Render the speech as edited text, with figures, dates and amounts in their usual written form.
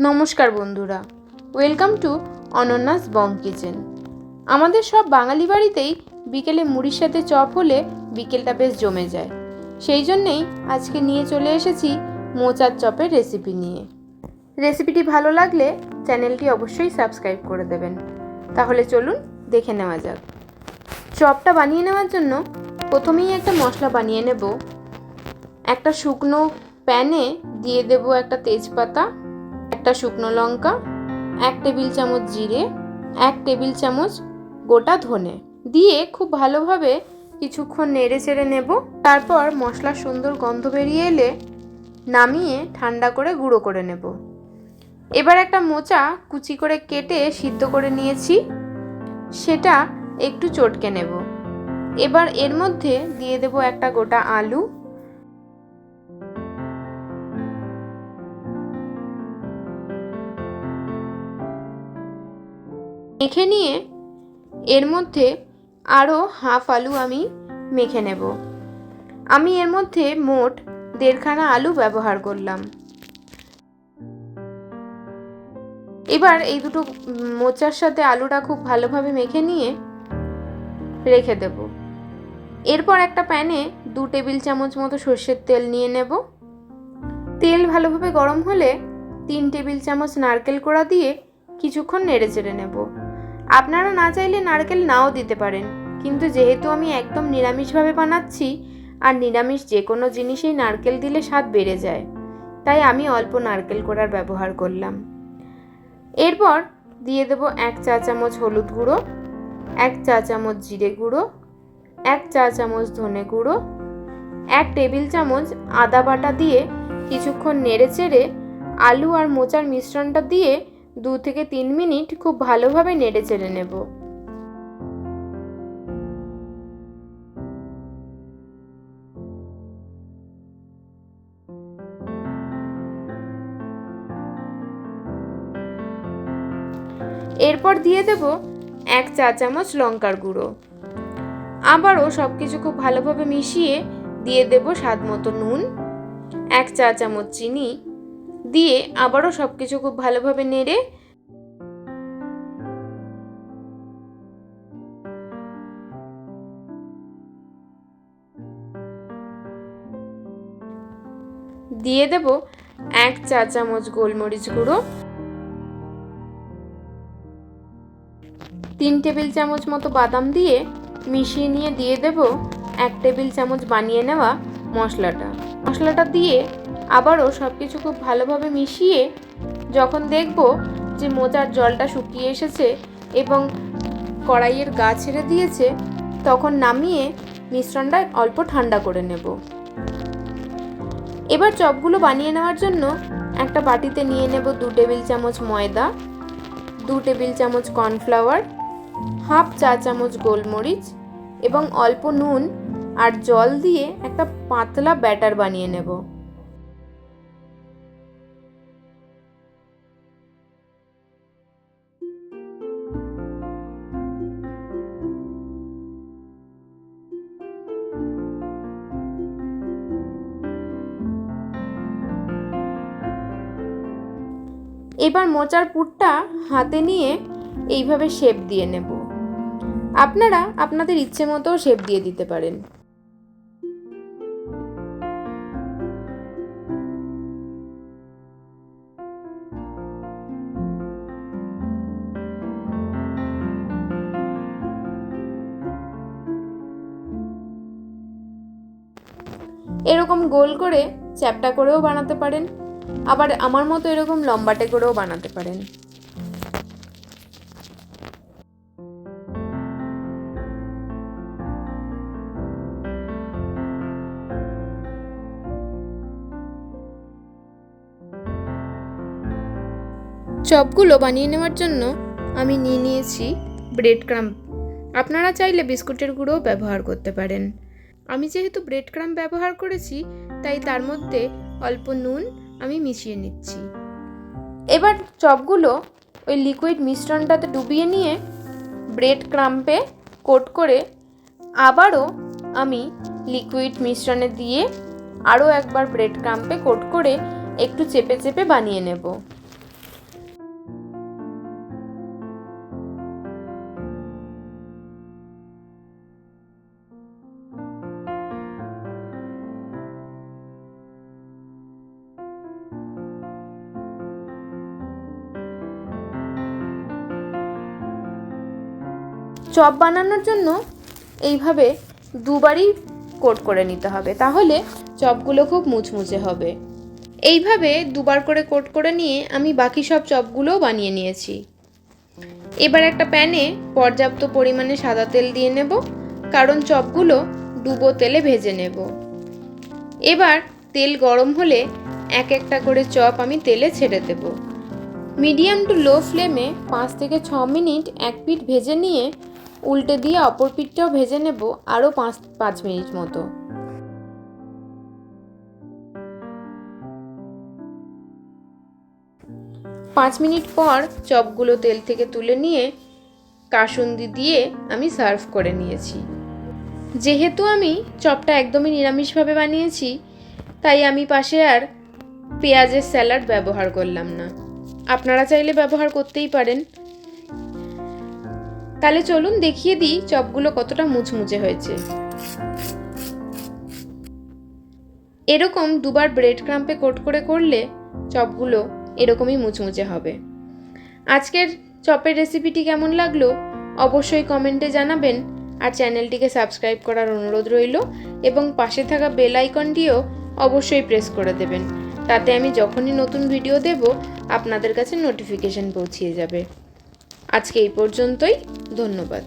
নমস্কার বন্ধুরা, welcome to অনন্যাস Bong kitchen. আমাদের সব বাঙালি বাড়িতেই বিকেলে মুড়ির সাথে চপ হলে বিকেলটা বেশ জমে যায়। সেই জন্যেই আজকে নিয়ে চলে এসেছি মোচার চপের রেসিপি নিয়ে। রেসিপিটি ভালো লাগলে চ্যানেলটি অবশ্যই সাবস্ক্রাইব করে দেবেন। তাহলে চলুন দেখে নেওয়া যাক। চপটা বানিয়ে নেওয়ার জন্য প্রথমেই একটা মশলা বানিয়ে নেব। একটা শুকনো প্যানে দিয়ে দেব একটা তেজপাতা, একটা শুকনো লঙ্কা, 1 টেবিল চামচ জিরে, 1 টেবিল চামচ গোটা ধনে দিয়ে খুব ভালোভাবে কিছুক্ষণ নেড়ে চেড়ে নেব। তারপর মশলার সুন্দর গন্ধ বেরিয়ে এলে নামিয়ে ঠান্ডা করে গুঁড়ো করে নেব। এবার একটা মোচা কুচি করে কেটে সিদ্ধ করে নিয়েছি, সেটা একটু চটকে নেব। এবার এর মধ্যে দিয়ে দেব একটা গোটা আলু, মেখে নিয়ে এর মধ্যে আরও হাফ আলু আমি মেখে নেব। আমি এর মধ্যে মোট 1.5 খানা আলু ব্যবহার করলাম। এবার এই দুটো মোচার সাথে আলুটা খুব ভালোভাবে মেখে নিয়ে রেখে দেব। এরপর একটা প্যানে 2 টেবিল চামচ মতো সর্ষের তেল নিয়ে নেব। তেল ভালোভাবে গরম হলে 3 টেবিল চামচ নারকেল কোড়া দিয়ে কিছুক্ষণ নেড়ে চেড়ে নেব। আপনারা না চাইলে নারকেল নাও দিতে পারেন, কিন্তু যেহেতু আমি একদম নিরামিষভাবে বানাচ্ছি আর নিরামিষ যে কোনো জিনিসেই নারকেল দিলে স্বাদ বেড়ে যায়, তাই আমি অল্প নারকেল কোড়ার ব্যবহার করলাম। এরপর দিয়ে দেব 1 চা চামচ হলুদ গুঁড়ো, 1 চা চামচ জিরে গুঁড়ো, 1 চা চামচ ধনে গুঁড়ো, 1 টেবিল চামচ আদা বাটা দিয়ে কিছুক্ষণ নেড়ে চেড়ে আলু আর মোচার মিশ্রণটা দিয়ে 2 থেকে 3 মিনিট খুব ভালোভাবে নেড়ে চেড়ে নেব। এরপর দিয়ে দেব 1 চা চামচ লঙ্কার গুঁড়ো। আবারও সব কিছু খুব ভালোভাবে মিশিয়ে দিয়ে দেব স্বাদ মতো নুন, 1 চা চামচ চিনি দিয়ে আবারও সব কিছু খুব ভালোভাবে নেড়ে দিয়ে দেব 1 চা চামচ গোলমরিচ গুঁড়ো, 3 টেবিল চামচ মতো বাদাম দিয়ে মিশিয়ে নিয়ে দিয়ে দেব 1 টেবিল চামচ বানিয়ে নেওয়া মশলাটা দিয়ে আবারও সব কিছু খুব ভালোভাবে মিশিয়ে যখন দেখব যে মোচার জলটা শুকিয়ে এসেছে এবং কড়াইয়ের গা ছেড়ে দিয়েছে, তখন নামিয়ে মিশ্রণটা অল্প ঠান্ডা করে নেব। এবার চপগুলো বানিয়ে নেওয়ার জন্য একটা বাটিতে নিয়ে নেব 2 টেবিল চামচ ময়দা, 2 টেবিল চামচ কর্নফ্লাওয়ার, হাফ চা চামচ গোলমরিচ এবং অল্প নুন আর জল দিয়ে একটা পাতলা ব্যাটার বানিয়ে নেব। এবার মোচার পুরটা হাতে নিয়ে এইভাবে শেপ দিয়ে নেব। আপনারা আপনাদের ইচ্ছে মতো শেপ দিয়ে দিতে পারেন। এরকম গোল করে চ্যাপ্টা করেও বানাতে পারেন, আবার আমার মতো এরকম লম্বাটে করেও বানাতে পারেন। চপগুলো বানিয়ে নেওয়ার জন্য আমি নিয়ে নিয়েছি ব্রেড ক্রাম্ব। আপনারা চাইলে বিস্কুটের গুঁড়োও ব্যবহার করতে পারেন। আমি যেহেতু ব্রেড ক্রাম্ব ব্যবহার করেছি, তাই তার মধ্যে অল্প নুন আমি মিশিয়ে নিচ্ছি। এবার চপগুলো ওই লিকুইড মিশ্রণটাতে ডুবিয়ে নিয়ে ব্রেড ক্রাম্বে কোট করে আবারও আমি লিকুইড মিশ্রণে দিয়ে আরও একবার ব্রেড ক্রাম্বে কোট করে একটু চেপে চেপে বানিয়ে নেব। চপ বানানোর জন্য এইভাবে দুবারই কোট করে নিতে হবে, তাহলে চপগুলো খুব মুচমুচে হবে। এইভাবে দুবার করে কোট করে নিয়ে আমি বাকি সব চপগুলোও বানিয়ে নিয়েছি। এবার একটা প্যানে পর্যাপ্ত পরিমাণে সাদা তেল দিয়ে নেব, কারণ চপগুলো ডুবো তেলে ভেজে নেব। এবার তেল গরম হলে এক একটা করে চপ আমি তেলে ছেড়ে দেব। মিডিয়াম টু লো ফ্লেমে 5 থেকে 6 মিনিট এক পিঠ ভেজে নিয়ে উল্টে দিয়ে অপর পিঠটাও ভেজে নেব আরও 5 মিনিট মতো। পাঁচ মিনিট পর চপগুলো তেল থেকে তুলে নিয়ে কাসুন্দি দিয়ে আমি সার্ভ করে নিয়েছি। যেহেতু আমি চপটা একদমই নিরামিষভাবে বানিয়েছি, তাই আমি পাশে আর পেঁয়াজের স্যালাড ব্যবহার করলাম না। আপনারা চাইলে ব্যবহার করতেই পারেন। তাহলে চলুন দেখিয়ে দিই চপগুলো কতটা মুচমুচে হয়েছে। এরকম দুবার ব্রেড ক্রাম্পে কোট করে করলে চপগুলো এরকমই মুচমুচে হবে। আজকের চপের রেসিপিটি কেমন লাগলো অবশ্যই কমেন্টে জানাবেন, আর চ্যানেলটিকে সাবস্ক্রাইব করার অনুরোধ রইল এবং পাশে থাকা বেল আইকনটিও অবশ্যই প্রেস করে দেবেন, তাতে আমি যখনই নতুন ভিডিও দেব আপনাদের কাছে নোটিফিকেশন পৌঁছিয়ে যাবে। আজকে এই পর্যন্তই, ধন্যবাদ।